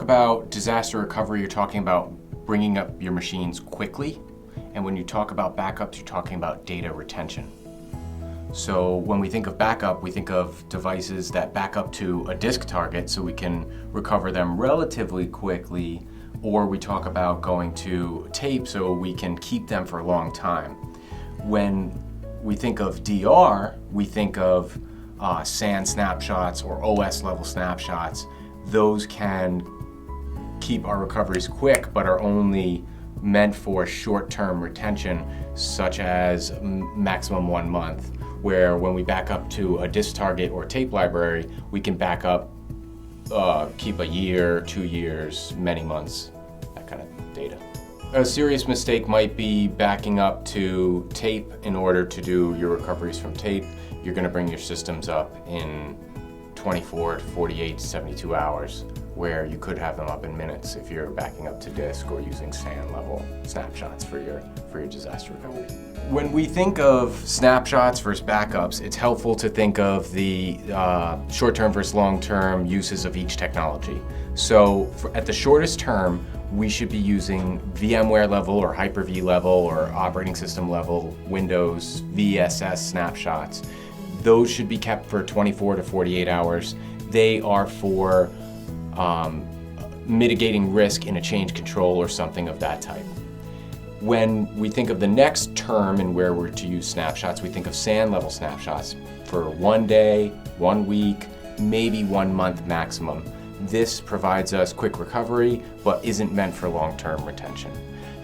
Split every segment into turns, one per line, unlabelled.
talk about disaster recovery, you're talking about bringing up your machines quickly. And when you talk about backups, you're talking about data retention. So when we think of backup, we think of devices that back up to a disk target so we can recover them relatively quickly, or we talk about going to tape so we can keep them for a long time. When we think of DR, we think of SAN snapshots or OS level snapshots. Those can keep our recoveries quick, but are only meant for short-term retention, such as maximum 1 month, where when we back up to a disk target or tape library, we can back up, keep a year, 2 years, many months, that kind of data. A serious mistake might be backing up to tape in order to do your recoveries from tape. You're going to bring your systems up in 24 to 48 to 72 hours, where you could have them up in minutes if you're backing up to disk or using SAN level snapshots for your disaster recovery. When we think of snapshots versus backups, it's helpful to think of the short-term versus long-term uses of each technology. So at the shortest term, we should be using VMware level or Hyper-V level or operating system level Windows VSS snapshots. Those should be kept for 24 to 48 hours. They are for mitigating risk in a change control or something of that type. When we think of the next term and where we're to use snapshots, we think of SAN level snapshots for 1 day, 1 week, maybe 1 month maximum. This provides us quick recovery, but isn't meant for long-term retention.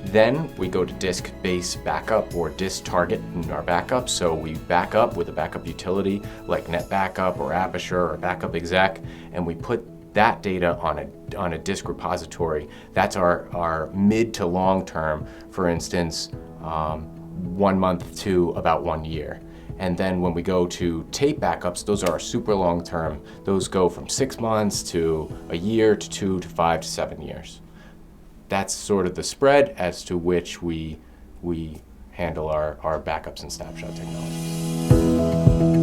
Then we go to disk-based backup or disk target in our backup. So we back up with a backup utility like NetBackup or Aperture or Backup Exec, and we put that data on a disk repository. That's our mid to long term, for instance, 1 month to about 1 year. And then when we go to tape backups, those are super long term. Those go from 6 months to a year to 2 to 5 to 7 years. That's sort of the spread as to which we handle our backups and snapshot technologies.